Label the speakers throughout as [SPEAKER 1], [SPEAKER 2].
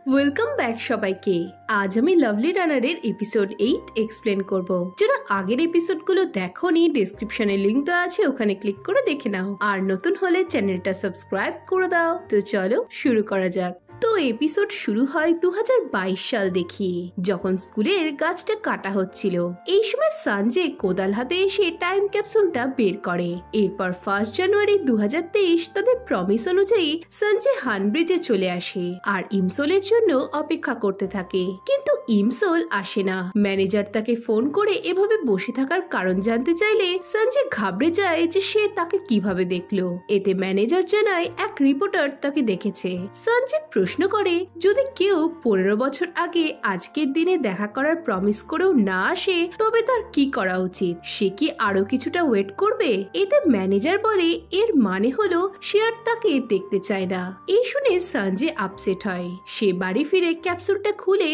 [SPEAKER 1] Welcome back সবাইকে। আজ আমি লাভলি রানারের এপিসোড 8 এক্সপ্লেন করব। যারা আগের এপিসোডগুলো দেখোনি, ডেসক্রিপশনে লিংক দেওয়া আছে, ওখানে ক্লিক করে দেখে নাও। আর নতুন হলে চ্যানেলটা সাবস্ক্রাইব করে দাও। তো চলো শুরু করা যাক। তো এপিসোড শুরু হয় 2022 সাল দেখিয়ে, যখন স্কুলের গাছটা কাটা হচ্ছিল। এই সময় সঞ্জয় কোদাল হাতে এসে টাইম ক্যাপসুলটা বের করে। এরপর 1 জানুয়ারি 2023 তাদের প্রমিস অনুযায়ী সঞ্জয় হানব্রিজে চলে আসে আর ইমসোলের জন্য অপেক্ষা করতে থাকে। কিন্তু ইমসোল আসে না। ম্যানেজার তাকে ফোন করে এভাবে বসে থাকার কারণ জানতে চাইলে সঞ্জয় ঘাবড়ে যায় যে সে তাকে কিভাবে দেখলো। এতে ম্যানেজার জানায় এক রিপোর্টার তাকে দেখেছে। সঞ্জয় প্রশ্ন করে যদি কেউ 15 বছর আগে আজকের দিনে দেখা করার প্রমিস করেও না আসে তবে তার কি করা উচিত। সে কি আরো কিছুটা ওয়েট করবে? এতে ম্যানেজার বলে এর মানে হলো সে আর তাকে দেখতে চায় না। এই শুনে সঞ্জয় আপসেট হয়। সে বাড়ি ফিরে ক্যাপসুলটা খুলে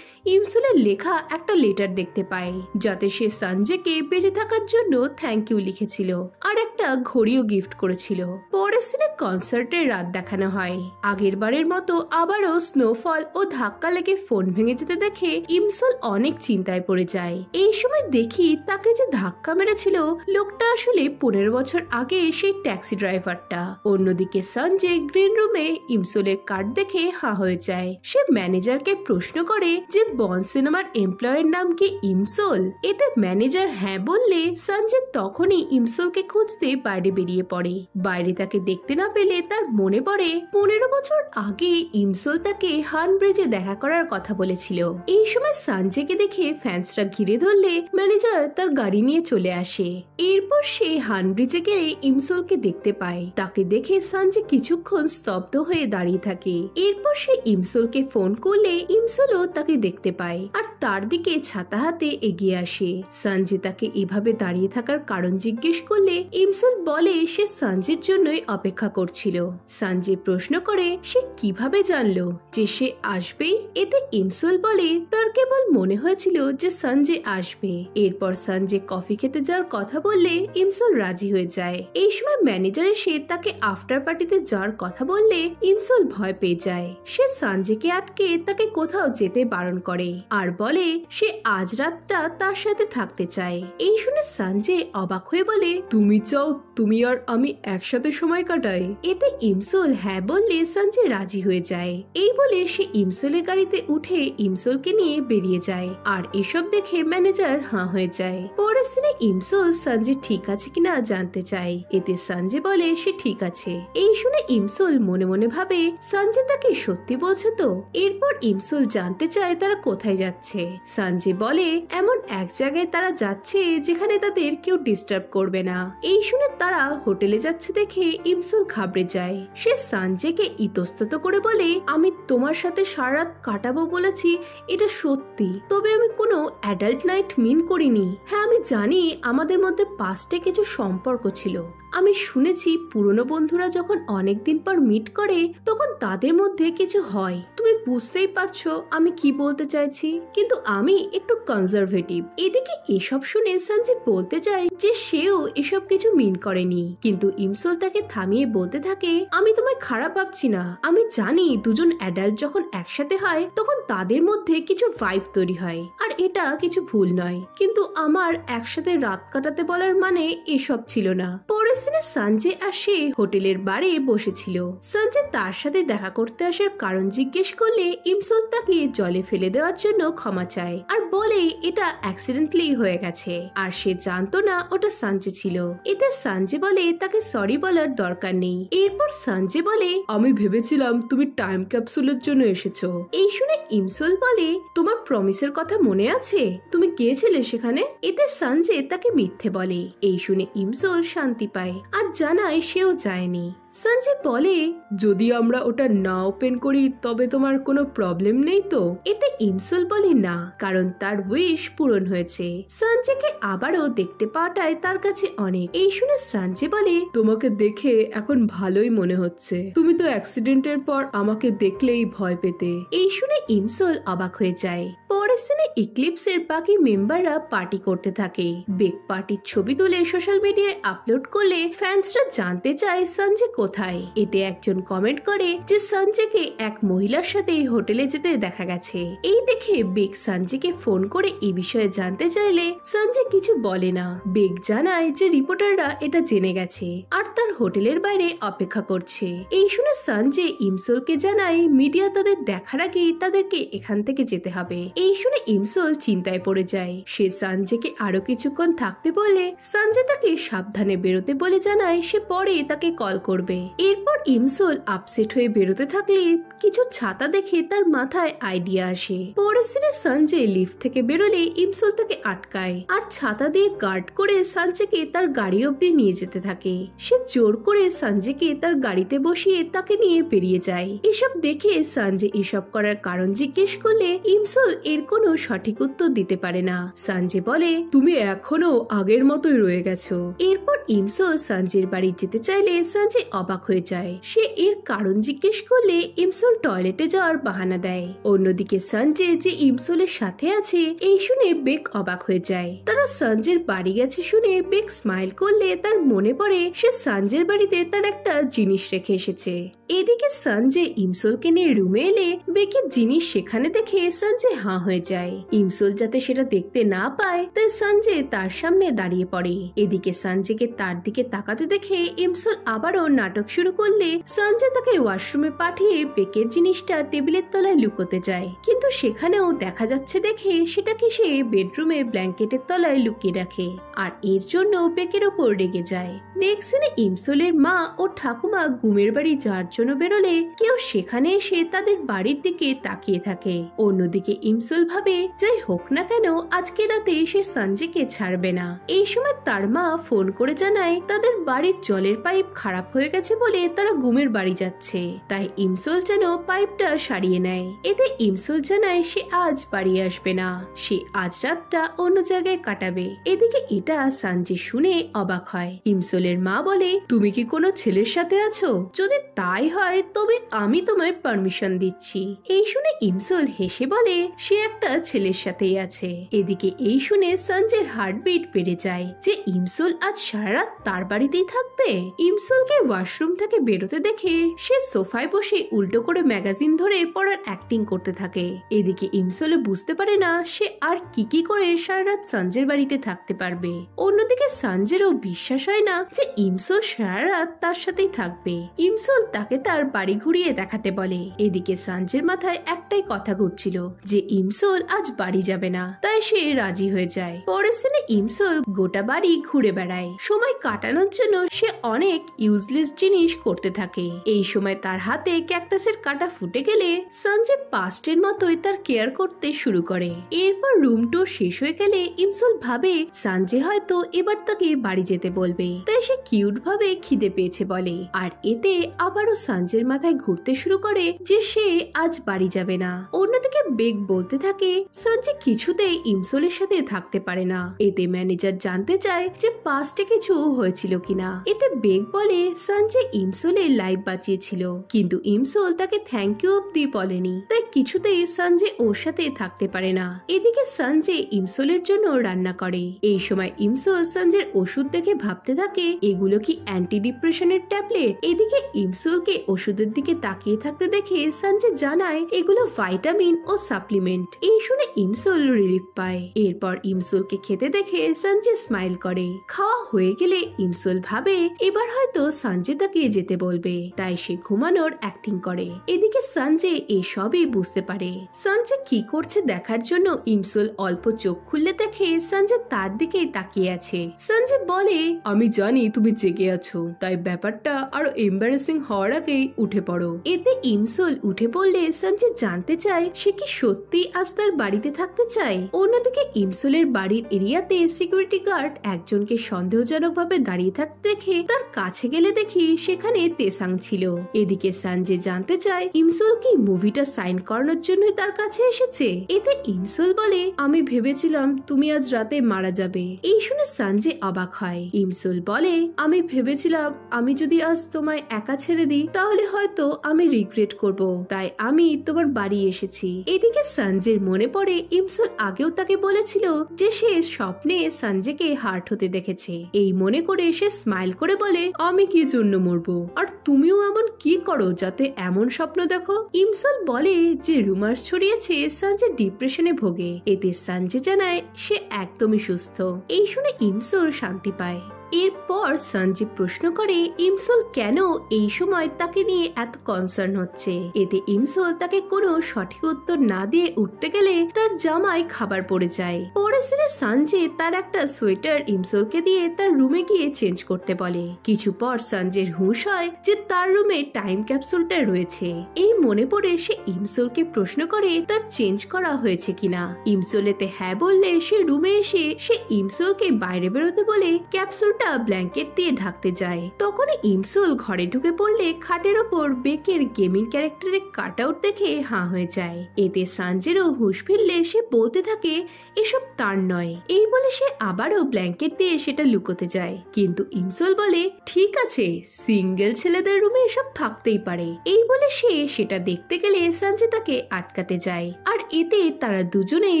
[SPEAKER 1] ইমসোলের লেখা একটা লেটার দেখতে পায়, যাতে সে সঞ্জয়কে বেঁচে থাকার জন্য থ্যাংক ইউ লিখেছিল আর একটা ঘড়িও গিফট করেছিল। পরের সিনে কনসার্টের রাত দেখানো হয়। আগের বারের মতো আবারও স্নোফল ও ধাক্কা লেগে ফোন ভেঙে যেতে দেখে ইমসোল অনেক চিন্তায় পড়ে যায়। এই সময় দেখি তাকে যে ধাক্কা মেরেছিল লোকটা আসলে 15 বছর আগে সেই ট্যাক্সি ড্রাইভারটা। অন্যদিকে সঞ্জয় গ্রিন রুমে ইমসোলের কার্ড দেখে হাঁ হয়ে যায়। সে ম্যানেজারকে প্রশ্ন করে যে বন্ড সিনেমার এমপ্লয়ের নাম কি ইমসোল। এতে ম্যানেজার হ্যাঁ বললে সঞ্জয় তখনই ইমসোলকে খুঁজতে বাইরে বেরিয়ে পড়ে। বাইরে তাকে দেখতে না পেলে তার মনে পড়ে 15 বছর আগে ইমসোল তাকে হানব্রিজে দেখা করার কথা বলেছিল। এই সময় সঞ্জয়কে দেখে ফ্যান্সরা ঘিরে ধরলে ম্যানেজার তার গাড়ি নিয়ে চলে আসে। এরপর সে হানব্রিজে গিয়ে ইমসোলকে দেখতে পায়। তাকে দেখে সঞ্জয় কিছুক্ষণ স্তব্ধ হয়ে দাঁড়িয়ে থাকে। এরপর সে ইমসোলকে ফোন করলে ইমসোলও তাকে দেখতে পায় আর তার দিকে ছাতা হাতে এগিয়ে আসে। সঞ্জয় তাকে এভাবে দাঁড়িয়ে থাকার কারণ জিজ্ঞেস করলে ইমসোল বলে সে সঞ্জয়ের জন্যই অপেক্ষা করছিল। সঞ্জয় প্রশ্ন করে সে কিভাবে জানলো যে সে আসবেই। এতে ইমসোল বলে তার কেবল মনে হয়েছিল যে সঞ্জয় আসবে। এরপর সঞ্জয় কফি খেতে যাওয়ার কথা বললে ইমসোল রাজি হয়ে যায়। এই সময় ম্যানেজার এসে তাকে আফটার পার্টিতে যাওয়ার কথা বললে ইমসোল ভয় পেয়ে যায়। সে সঞ্জয়কে আটকে তাকে কোথাও যেতে বারণ করে আর বলে সে আজ রাতটা তার সাথে থাকতে চায়। এই শুনে সঞ্জয় অবাক হয়ে বলে তুমি চাও তুমি আর আমি একসাথে সময় কাটাই। এতে ইমসোল হ্যাঁ বললে সঞ্জয় রাজি হয়ে যায়। এই বলে সে ইমসোলের গাড়িতে উঠে ইমসোলকে নিয়ে বেরিয়ে যায় আর এসব দেখে ম্যানেজার হাঁ হয়ে যায়। পরের সিনে ইমসোল সঞ্জয় ঠিক আছে কিনা জানতে চায়। এতে সঞ্জয় বলে সে ঠিক আছে। এই শুনে ইমসোল মনে মনে ভাবে সঞ্জয় তাকে সত্যি বলছে তো। এরপর ইমসোল জানতে চায় তারা কোথায় যাচ্ছে। সঞ্জয় বলে এমন এক জায়গায় তারা যাচ্ছে যেখানে তাদের কেউ ডিস্টার্ব করবে না। এই শুনে তারা হোটেলে যাচ্ছে দেখে ইমসোল ঘাবড়ে যায়। সে সঞ্জয়কে ইতস্তত করে বলে আমি তোমার সাথে সারা রাত কাটাবো বলেছি এটা সত্যি, তবে আমি কোনো অ্যাডাল্ট নাইট মিন করিনি। হ্যাঁ আমি জানি আমাদের মধ্যে পাস্টে কিছু সম্পর্ক ছিল। আমি শুনেছি পুরনো বন্ধুরা যখন অনেকদিন পর মিট করে তখন তাদের মধ্যে কিছু হয়। তুমি বুঝতেই পারছো আমি কি বলতে চাইছি। কিন্তু আমি একটু কনজারভেটিভ। এদিকে এসব শুনে সঞ্জয় বলতে চায় যে সেও এসব কিছু মিন করেনি। কিন্তু ইমসোল তাকে থামিয়ে বলতে থাকে আমি তোমায় খারাপ ভাবছি না। আমি জানি দুজন অ্যাডাল্ট যখন একসাথে হয় তখন তাদের মধ্যে কিছু ভাইব তৈরি হয় আর এটা কিছু ভুল নয়। কিন্তু আমার একসাথে রাত কাটাতে বলার মানে এসব ছিল না। পরে সিনে সঞ্জয় আর সে হোটেলের বারে বসেছিল। সঞ্জয় তার সাথে দেখা করতে আসার কারণ জিজ্ঞেস করলে ইমসোল তাকে জলে ফেলে দেওয়ার জন্য ক্ষমা চায় আর বলে এটা অ্যাক্সিডেন্টলি হয়ে গেছে আর সে জানতো না ওটা সঞ্জয় ছিল। এতে সঞ্জয় বলে তাকে সরি বলার দরকার নেই। এরপর সঞ্জয় বলে আমি ভেবেছিলাম তুমি টাইম ক্যাপসুলের জন্য এসেছো। এই শুনে ইমসোল বলে তোমার প্রমিসের কথা মনে আছে? তুমি গিয়েছিলে সেখানে? এতে সঞ্জয় তাকে মিথ্যে বলে। এই শুনে ইমসোল শান্তি পায় আর জানায় সেও যায়নি। সঞ্জয় বলে যদি আমরা ওটা না ওপেন করি তবে তোমার কোনো প্রবলেম নেই তো? এতে ইমসোল বলে না, কারণ তার উইশ পূরণ হয়েছে। সঞ্জয়কে আবারও দেখতে পাওয়াটাই তার কাছে অনেক। এই শুনে সঞ্জয় বলে তোমাকে দেখে এখন ভালোই মনে হচ্ছে। তুমি তো অ্যাক্সিডেন্টের পর আমাকে দেখলেই ভয় পেতে। এই শুনে ইমসোল অবাক হয়ে যায়। পরে পরের সিনে ইক্লিপসের বাকি মেম্বাররা পার্টি করতে থাকে। বেক পার্টির ছবি তুলে সোশ্যাল মিডিয়ায় আপলোড করলে ফ্যান্সরা জানতে চায় সঞ্জয় কোথায়। এতে একজন কমেন্ট করে যে সঞ্জয়কে এক মহিলার সাথে হোটেলে যেতে দেখা গেছে। এই দেখে বেক সঞ্জয়কে ফোন করে এই বিষয়ে জানতে চাইলে সঞ্জয় কিছু বলে না। বেক জানায় যে রিপোর্টাররা এটা জেনে গেছে আর তার হোটেলের বাইরে অপেক্ষা করছে। এই শুনে সঞ্জয় ইমসোলকে জানায় মিডিয়া তাদের দেখার আগেই তাদেরকে এখান থেকে যেতে হবে। এই শুনে ইমসোল চিন্তায় পড়ে যায়। সে সঞ্জয়কে আরো কিছুক্ষণ থাকতে বলে সঞ্জয় তাকে সাবধানে বেরোতে বলে জানায় সে পরে তাকে কল করবে। এরপর ইমসোল আপসেট হয়ে বেরোতে থাকলে কিছু ছাতা দেখে তার মাথায় আইডিয়া আসে। পরের সিনে সঞ্জয় লিফট থেকে বেরোলে ইমসোল তাকে আটকায় আর ছাতা দিয়ে গার্ড করে সঞ্জয়কে তার গাড়ি অব্দি নিয়ে যেতে থাকে। সে জোর করে সঞ্জয়কে তার গাড়িতে বসিয়ে তাকে নিয়ে বেরিয়ে যায়। এসব দেখে সঞ্জয় এসব করার কারণ জিজ্ঞেস করলে ইমসোল এর কোনো সঠিক উত্তর দিতে পারে না। সঞ্জয় বলে তুমি এখনো আগের মতোই রয়ে গেছো। এরপর ইমসোল সঞ্জয়ের বাড়ি যেতে চাইলে সঞ্জয় অবাক হয়ে যায়। সে এর কারণ জিজ্ঞেস করলে ইমসোল টয়লেটে যাওয়ার বাহানা দেয়। অন্যদিকে সঞ্জয় যে ইমসোলের সাথে আছে এই শুনে বেক অবাক হয়ে যায়। তারা সঞ্জয়ের বাড়ি গেছে শুনে বেক স্মাইল করলে তার মনে পড়ে সে সঞ্জয়ের বাড়িতে তার একটা জিনিস রেখে এসেছে। এদিকে সঞ্জয় ইমসোলকে নিয়ে রুমে এলে বেকের জিনিস সেখানে দেখে সঞ্জয় হাঁ হয়ে যায়। ইমসোল যাতে সেটা দেখতে না পায় তাই সঞ্জয় তার সামনে দাঁড়িয়ে পড়ে। এদিকে সঞ্জয়কে তার দিকে তাকাতে দেখে ইমসোল আবারও নাটক শুরু করলে সঞ্জয় তাকে ওয়াশরুমে পাঠিয়ে বেকের জিনিসটা টেবিলের তলায় লুকোতে যায়। কিন্তু সেখানেও দেখা যাচ্ছে দেখে সেটাকে সে বেডরুমে ব্ল্যাঙ্কেটের তলায় লুকিয়ে রাখে আর এর জন্য বেকের ওপর রেগে যায়। নেক্সট সিনে ইমসোলের মা ও ঠাকুমা ঘুমের বাড়ি যাওয়ার জন্য বেরোলে কেউ সেখানে এসে তাদের বাড়ির দিকে তাকিয়ে থাকে। অন্যদিকে ইমসোল ভাবে যাই হোক না কেন আজকে রাতে সে সঞ্জয়কে ছাড়বে না। এই সময় তার মা ফোন করে জানায় তাদের বাড়ির জলের পাইপ খারাপ হয়ে গেছে বলে তারা ঘুমের বাড়ি যাচ্ছে। তাই ইমসোল যেন পাইপটা সারিয়ে নেয়। এতে ইমসোল জানায় সে আজ বাড়ি আসবে না, সে আজ রাতটা অন্য জায়গায় কাটাবে। এদিকে এটা সঞ্জয় শুনে অবাক হয়। ইমসোলের মা বলে তুমি কি কোনো ছেলের সাথে আছো? যদি তাই হয় তবে আমি তোমায় পারমিশন দিচ্ছি। এই শুনে ইমসোল হেসে বলে সে একটা ছেলের সাথেই আছে। এদিকে এই শুনে সঞ্জয়ের হার্টবিট বেড়ে যায় যে ইমসোল আজ সারা রাত তার বাড়িতেই থাকবে। ইমসোলকে ওয়াশরুম থেকে বেরোতে দেখে সে সোফায় বসে উল্টো করে ম্যাগাজিন ধরে পড়ার অ্যাক্টিং করতে থাকে। এদিকে ইমসোল বুঝতে পারে না সে আর কি করে সারা রাত সঞ্জয়ের বাড়িতে থাকতে পারবে। অন্যদিকে সঞ্জয়েরও বিশ্বাস হয় না যে ইমসোল সারা রাত তার সাথেই থাকবে। ইমসোল তাকে তার বাড়ি ঘুরিয়ে দেখাতে বলে। এদিকে সঞ্জয়ের মাথায় একটাই কথা ঘুরছিল যে ইমসোল আজ বাড়ি যাবে না, তাই সে রাজি হয়ে যায়। পরের সিনে ইমসোল গোটা বাড়ি ঘুরে বেড়ায়। সময় কাটানোর জন্য সে অনেক ইউজলেস জিনিস করতে থাকে। এই সময় তার হাতে ক্যাকটাসের কাঁটা ফুটে গেলে সঞ্জয় পাস্টের মতোই তার কেয়ার করতে শুরু করে। এরপর রুম টুর শেষ হয়ে গেলে ইমসোল ভাবে সঞ্জয় হয়তো এবার তাকে বাড়ি যেতে বলবে, তাই সে কিউট ভাবে খিদে পেয়েছে বলে। আর এতে আবারও সঞ্জয়ের মাথায় ঘুরতে শুরু করে যে সে আজ বাড়ি যাবে না। অন্যদিকে বেক বলতে থাকে সঞ্জয় কিছুতেই ইমসোলের সাথে থাকতে পারে না। এতে ম্যানেজার জানতে চায় যে পাস্টে কিছু হয়েছিল কিনা। এতে বেক বলে সঞ্জয় ইমসোলের লাইফ বাঁচিয়েছিল, কিন্তু ইমসোল তাকে থ্যাংক ইউ অব্দি বলেনি, তাই কিছুতেই সঞ্জয় ওর সাথে থাকতে পারে না। এদিকে সঞ্জয় ইমসোলের জন্য রান্না করে। এই সময় ইমসোল সঞ্জয়ের ওষুধ দেখে ভাবতে থাকে এগুলো কি অ্যান্টি ডিপ্রেশনের ট্যাবলেট। এদিকে ইমসোলকে ওষুধের দিকে তাকিয়ে থাকতে দেখে সঞ্জয় জানায় এগুলো ভাইটামিন ও সাপ্লিমেন্ট। এই শুনে ইমসোল রিলিফ পায়। এরপর ইমসোলকে খেতে দেখে সঞ্জয় স্মাইল করে। খাওয়া হয়ে গেলে ইমসোল ভাবে এবার হয়তো সঞ্জয় তাকে যেতে বলবে, তাই সে ঘুমানোর অ্যাক্টিং করে। এদিকে সঞ্জয় এসবই বুঝতে পারে। সঞ্জয় কি করছে দেখার জন্য ইমসোল অল্প চোখ খুললে দেখে সঞ্জয় তার দিকে তাকিয়ে আছে। সঞ্জয় বলে আমি জানি তুমি জেগে আছো, তাই ব্যাপারটা আরো এম্বারেসিং হওয়ার আগেই উঠে পড়ো। এতে ইমসোল উঠে পড়লে সঞ্জয় জানতে চায় সে কি সত্যি আজ তার বাড়িতে থাকতে চায়। অন্যদিকে ইমসোলের বাড়ির এরিয়াতে সিকিউরিটি গার্ড একজনকে সন্দেহজনক ভাবে দাঁড়িয়ে থাকতে দেখে তার কাছে গেলে দেখি সেখানে তেসাং ছিল। এদিকে সঞ্জয় জানতে চায় ইমসোল কি মুভিটা সাইন করানোর জন্য তার কাছে এসেছে। এতে ইমসোল বলে আমি ভেবেছিলাম তুমি আজ রাতে মারা যাবে। এই শুনে সঞ্জয় অবাক হয়। ইমসোল বলে আমি ভেবেছিলাম আমি যদি আজ তোমায় একা ছেড়ে দিই তাহলে হয়তো আমি রিগ্রেট করব, তাই আমি তোমার বাড়ি এসেছি। এদিকে সঞ্জয়ের মনে পড়ে ইমসল আগেও তাকে বলেছিল যে সে স্বপ্নে সঞ্জয়কে হার্ট হতে দেখেছে। এই মনে করে সে স্মাইল করে বলে, আমি কি জন্য মরবো, আর তুমিও এমন কি করো যাতে এমন স্বপ্ন দেখো। ইমসল বলে যে রুমার্স ছড়িয়েছে সঞ্জয় ডিপ্রেশনে ভোগে। এতে সঞ্জয় জানায় সে একদমই সুস্থ। এই শুনে ইমসল শান্তি পায়। এরপর সঞ্জয় প্রশ্ন করে ইমসল কেন এই সময় তাকে নিয়ে এত কনসার্ন হচ্ছে। এতে ইমসল তাকে কোনো সঠিক উত্তর না দিয়ে উঠতে গেলে তার জামায় খাবার পড়ে যায়। পরে সিনে সঞ্জয় তার একটা সোয়েটার ইমসলকে দিয়ে তার রুমে গিয়ে চেঞ্জ করতে বলে। কিছু পর সঞ্জয়ের হুঁশ হয় যে তার রুমে টাইম ক্যাপসুলটা রয়েছে। এই মনে পড়ে সে ইমসলকে প্রশ্ন করে তার চেঞ্জ করা হয়েছে কিনা। ইমসল এতে হ্যাঁ বললে সে রুমে এসে সে ইমসলকে বাইরে বেরোতে বলে ক্যাপসুল ব্ল্যাঙ্কেট দিয়ে ঢাকতে যায়। তখন ইমসল ঘরে ঢুকে পড়লে খাটের ওপর বেকের গেমিং ক্যারেক্টারের কাট আউট দেখে হাঁ হয়ে যায়। এতে সঞ্জয়েরও হুঁশ ফিরলে সে বলতে থাকে এসব তার নয়। এই বলে সে আবারও ব্ল্যাঙ্কেট দিয়ে সেটা লুকোতে যায়। কিন্তু ইমসল বলে ঠিক আছে, সিঙ্গেল ছেলেদের রুমে এসব থাকতেই পারে। এই বলে সে সেটা দেখতে গেলে সঞ্জয় তাকে আটকাতে যায়। আর এতে তারা দুজনেই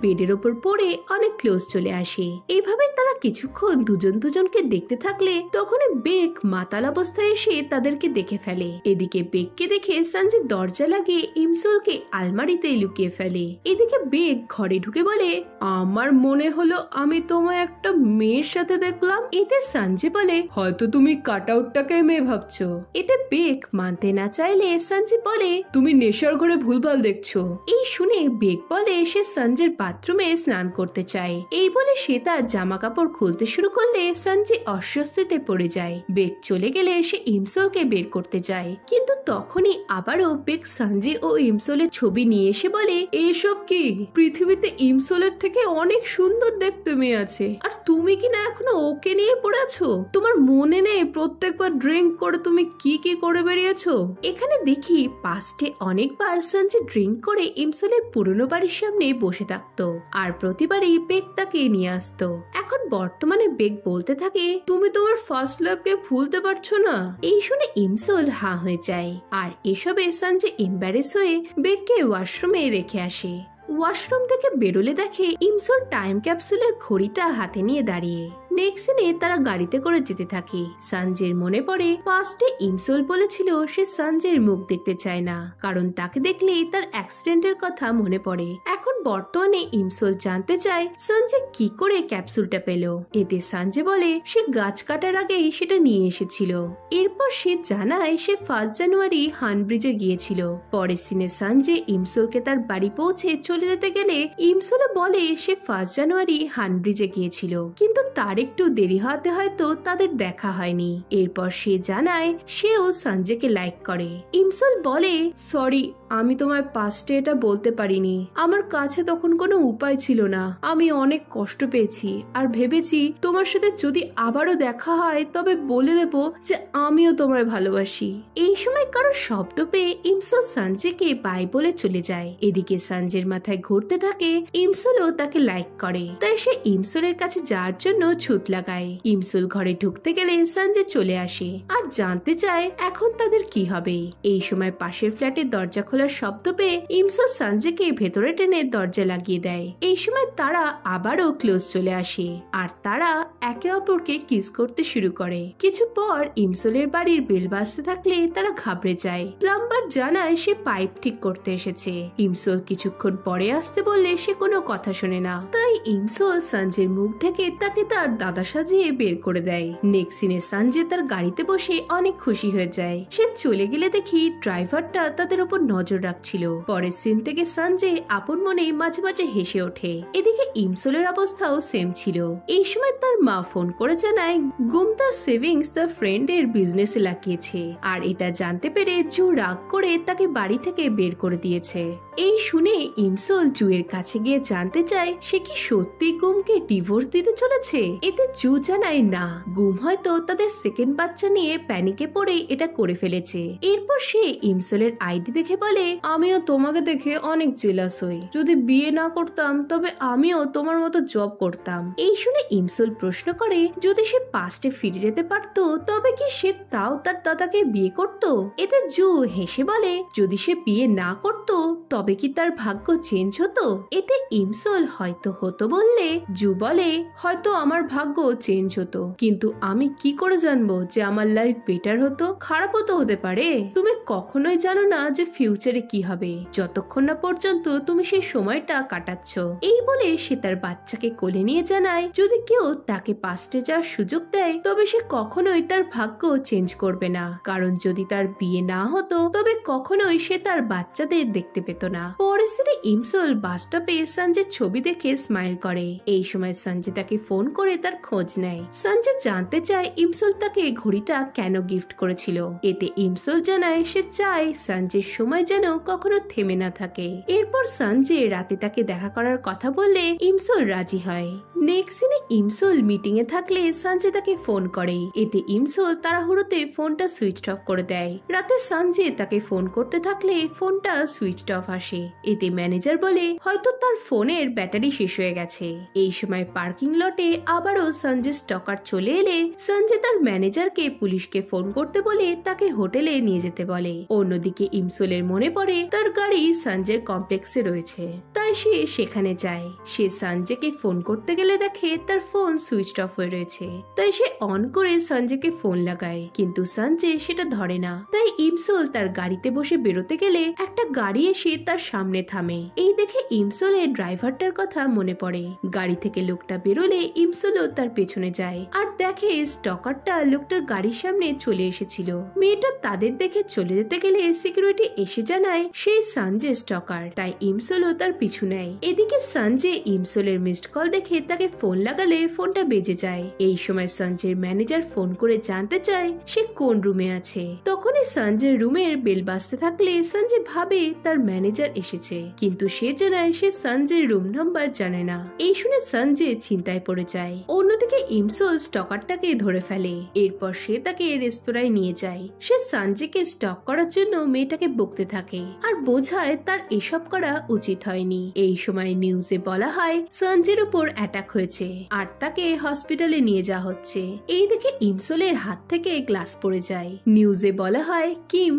[SPEAKER 1] বেডের ওপর পড়ে অনেক ক্লোজ চলে আসে। এইভাবে তারা কিছুক্ষণ দুজনকে দেখতে থাকলে তখন বেক মাতাল অবস্থায় এসে তাদেরকে দেখে ফেলে। এদিকে বেককে দেখে সঞ্জয় দরজা লাগিয়ে ইমসলকে আলমারিতে লুকিয়ে ফেলে। এদিকে বেক ঘরে ঢুকে বলে আমার মনে হলো আমি তোমায় একটা মেয়ের সাথে দেখলাম। এতে সঞ্জয় বলে হয়তো তুমি কাট আউটটাকে মেয়ে ভাবছো। এতে বেক মানতে না চাইলে সঞ্জয় বলে তুমি নেশার ঘরে ভুলভাল দেখছো। এই শুনে বেক বলে সে সঞ্জয়ের বাথরুমে স্নান করতে চায়। এই বলে সে তার জামা কাপড় খুলতে শুরু করলে সঞ্জয় অস্বস্তিতে পড়ে যায়। বেক চলে গেলে সে ইমসলকে বের করতে যায়, কিন্তু তখনই আবারও বেক সঞ্জয় ও ইমসলের ছবি নিয়ে এসে বলে এসব কি, পৃথিবীতে ইমসলের থেকে অনেক সুন্দর দেখতে মেয়ে আছে, আর তুমি কিনা এখনো ওকে নিয়ে পড়ে আছো। তোমার মনে নেই প্রত্যেকবার ড্রিঙ্ক করে তুমি কি কি করে বেরিয়েছো। এখানে দেখি পাস্টে অনেকবার সঞ্জয় ড্রিঙ্ক করে ইমসলের পুরনো বাড়ির সামনে বসে থাকতো, আর প্রতিবারই বেক তাকে নিয়ে আসতো। এখন বর্তমানে বেক বলতে থাকে তুমি তোমার ফার্স্ট লাভকে ভুলতে পারছো না। এই শুনে ইমসল হাঁ হয়ে যায়। আর এসবে সঞ্জয় এম্বারেস হয়ে বেককে ওয়াশরুমে রেখে আসে। ওয়াশরুম থেকে বেরোলে দেখে ইমসল টাইম ক্যাপসুলের ঘড়িটা হাতে নিয়ে দাঁড়িয়ে। নেক্সট সিনে তারা গাড়িতে করে যেতে থাকে। সঞ্জয়ের মনে পড়ে পাস্টে ইমসল বলেছিল সে সঞ্জয়ের মুখ দেখতে চায় না, কারণ তাকে দেখলেই তার অ্যাক্সিডেন্টের কথা মনে পড়ে। এখন বর্তমানে ইমসল জানতে চায় সঞ্জয় কি করে ক্যাপসুলটা পেল। এতে সঞ্জয় বলে সে গাছ কাটার আগেই সেটা নিয়ে এসেছিল। এরপর সে জানায় সে 1 জানুয়ারি হানব্রিজে গিয়েছিল। পরের সিনে সঞ্জয় ইমসলকে তার বাড়ি পৌঁছে চলে যেতে গেলে ইমসল বলে সে 1 জানুয়ারি হানব্রিজে গিয়েছিল, কিন্তু তার একটু দেরি হতে হয়তো তাদের দেখা হয়নি। এরপর সে জানায় সেও সঞ্জয়কে লাইক করে। ইমসল বলে সরি, আমি তোমায় পাস্টে এটা বলতে পারিনি। আমার কাছে তখন কোনো উপায় ছিল না। আমি অনেক কষ্ট পেয়েছি আর ভেবেছি তোমার সাথে যদি আবারও দেখা হয় তবে বলে দেব যে আমিও তোমায় ভালোবাসি। এই সময় কারো শব্দ পেয়ে ইমসল সঞ্জয়কে বাই বলে চলে যায়। এদিকে সঞ্জয়ের মাথায় ঘুরতে থাকে ইমসলও তাকে লাইক করে, তাই সে ইমসলের কাছে যাওয়ার জন্য ছুট লাগায়। ইমসল ঘরে ঢুকতে গেলে সঞ্জয় চলে আসে আর জানতে চায় এখন তাদের কি হবে। এই সময় পাশের ফ্ল্যাটের দরজা খোলার শব্দ পেয়ে ইমসল সঞ্জয়কে ভেতরে টেনে দরজা লাগিয়ে দেয়। এই সময় তারা আবারও ক্লোজ চলে আসে আর তারা একে অপরকে কিস করতে শুরু করে। কিছু পর ইমসলের বাড়ির বেল বাজতে থাকলে তারা ঘাবড়ে যায়। প্লাম্বার জানায় সে পাইপ ঠিক করতে এসেছে। ইমসল কিছুক্ষণ পরে আসতে বললে সে কোনো কথা শোনে না, তাই ইমসল সঞ্জয়ের মুখ ঢেকে তাকে তার দাদা সাজিয়ে বের করে দেয়। নেক্সট সিনে সঞ্জয় তার গাড়িতে বসে অনেক খুশি হয়ে যায়। সে চলে গেলে দেখি ড্রাইভারটা তাদের উপর নজর রাখছিল। পরের সিন থেকে সঞ্জয় আপন মনে মাঝে মাঝে হেসে ওঠে। এদিকে ইমসলের অবস্থাও সেম ছিল। এই সময় তার মা ফোন করে জানায় গুম তার সেভিংস তার ফ্রেন্ডের বিজনেসে লাগিয়েছে, আর এটা জানতে পেরে জু রাগ করে তাকে বাড়ি থেকে বের করে দিয়েছে। এই শুনে ইমসল জুয়ের কাছে গিয়ে জানতে চায় সে কি সত্যি গুমকে ডিভোর্স দিতে চলেছে। এতে জু জানায় না, গুম হয়তো তাদের সেকেন্ড বাচ্চা নিয়ে প্যানিকে পড়ে এটা করে ফেলেছে। এরপর সে ইমসলের আইডি দেখে বলে, আমিও তোমাকে দেখে অনেক জেলাস হই, যদি বিয়ে না করতাম তবে আমিও তোমার মতো জব করতাম। এই শুনে ইমসল প্রশ্ন করে, যদি সে পাস্টে ফিরে যেতে পারতো তবে কি সে তাও তার দাদাকে বিয়ে করত? এতে জু হেসে বলে, যদি সে বিয়ে না করত তবে কি তার ভাগ্য চেঞ্জ হতো? এতে ইমসল হয়তো হতো বললে জু বলে, হয়তো আমার ভাগ্য চেঞ্জ হতো, কিন্তু আমি কি করে জানবো যে আমার লাইফ বেটার হতো? খারাপও তো হতে পারে। তুমি কখনোই জানো না যে ফিউচারে কি হবে, যতক্ষণ না পর্যন্ত তুমি সেই সময়টা কাটাচ্ছ। এই বলে সে তার বাচ্চাকে কোলে নিয়ে জানায়, যদি কেউ তাকে পাস্টে যাওয়ার সুযোগ দেয় তবে সে কখনোই তার ভাগ্য চেঞ্জ করবে না, কারণ যদি তার বিয়ে না হতো তবে কখনোই সে তার বাচ্চাদের দেখতে পেত না। পরের সিনে ইমসল বাস স্টপে সঞ্জয়ের ছবি দেখে স্মাইল করে। এই সময় সঞ্জয় তাকে ফোন করে তার খোঁজ নেয়। সঞ্জয় জানতে চায় ইমসল তাকে ঘড়িটা কেন গিফট করেছিল। এতে ইমসল জানায় সে চায় সঞ্জয়ের সময় যেন কখনো থেমে না থাকে। এরপর সঞ্জয় রাতে তাকে দেখা করার কথা বললে ইমসল রাজি হয়। নেক্সট সিনে ইমসল মিটিং এ থাকলে সঞ্জয় তাকে ফোন করে। এতে ইমসল তাড়াহুড়োতে ফোনটা সুইচ অফ করে দেয়। রাতে সঞ্জয় তাকে ফোন করতে থাকলে ফোনটা সুইচ অফ আসে। এতে ম্যানেজার বলে হয়তো তার ফোনের ব্যাটারি শেষ হয়ে গেছে। এই সময় পার্কিং লটে আবারও সঞ্জয় স্টকার চলে এলে সঞ্জয় তার ম্যানেজারকে পুলিশকে ফোন করতে বলে তাকে হোটেলে নিয়ে যেতে বলে। অন্যদিকে ইমসলের মনে পড়ে তার গাড়ি সঞ্জয়ের কমপ্লেক্সে রয়েছে, তাই সে সেখানে যায়। সে সঞ্জয়কে ফোন করতে গেলে দেখে তার ফোন সুইচ অফ হয়ে রয়েছে, তাই সে অন করে সঞ্জয়কে ফোন লাগায়, কিন্তু সঞ্জয় সেটা ধরে না। তাই ইমসল তার গাড়িতে বসে বেরোতে গেলে একটা গাড়ি এসে তার সামনে থামে। এই দেখে ইমসলের ড্রাইভারটার কথা মনে পড়ে। গাড়ি থেকে লোকটা বেরোলে ইমসলও তার পেছনে যায় আর দেখে স্টকারটা লোকটার গাড়ির সামনে চলে এসেছিল। মেয়েটা তাদের দেখে চলে যেতে গেলে সিকিউরিটি এসে জানায় সেই সঞ্জয় স্টকার, তাই ইমসলও তার পিছু নেয়। এদিকে সঞ্জয় ইমসলের মিসড কল দেখে তাকে ফোন লাগালে ফোনটা বেজে যায়। এই সময় সঞ্জয়ের ম্যানেজার ফোন করে জানতে চায় সে কোন রুমে আছে। তখনই সঞ্জয়ের রুমের বেল বাজতে থাকলে সঞ্জয় ভাবে তার ম্যানেজার এসেছে, কিন্তু সে জানায় সে সঞ্জয়ের রুম নাম্বার জানে না। এই শুনে সঞ্জয় চিন্তায় পড়ে যায়। অন্যদিকে ইমসল স্টকারটাকে ধরে ফেলে। এরপর সে তাকে রেস্তোরাঁয় নিয়ে যায়। সে সঞ্জয়কে স্টক করার জন্য মেয়েটাকে বকতে থাকে আর বোঝায় তার এসব করা উচিত হয়নি। এই সময় নিউজে বলা হয় সঞ্জয়ের উপর অ্যাটাক হয়েছে আর তাকে হসপিটালে নিয়ে যাওয়া হচ্ছে। এই দেখে ইমসলের হাত থেকে গ্লাস পড়ে যায়। নিউজে বলা হয় কিম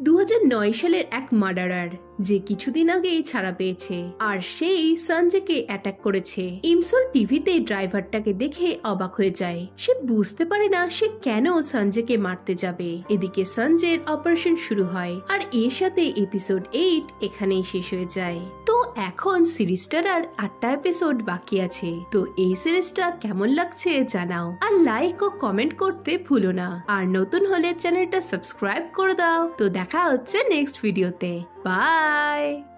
[SPEAKER 1] 2009 সালের এক মার্ডারার, যে কিছুদিন আগেই ছাড়া পেয়েছে আর সেই সঞ্জয়কে অ্যাটাক করেছে। ইমসল টিভিতে ড্রাইভারটাকে দেখে অবাক হয়ে যায়। সে বুঝতে পারে না সে কেন সঞ্জয়কে মারতে যাবে। এদিকে সঞ্জয়ের অপারেশন শুরু হয় আর এর সাথে এপিসোড 8 এখানেই শেষ হয়ে যায়। তো এখন সিরিজটার আর 8টা এপিসোড বাকি আছে। তো এই সিরিজটা কেমন লাগছে জানাও আর লাইক ও কমেন্ট করতে ভুলো না। আর নতুন হলে চ্যানেলটা সাবস্ক্রাইব করে দাও। তো দেখা হচ্ছে নেক্সট ভিডিওতে। বাই।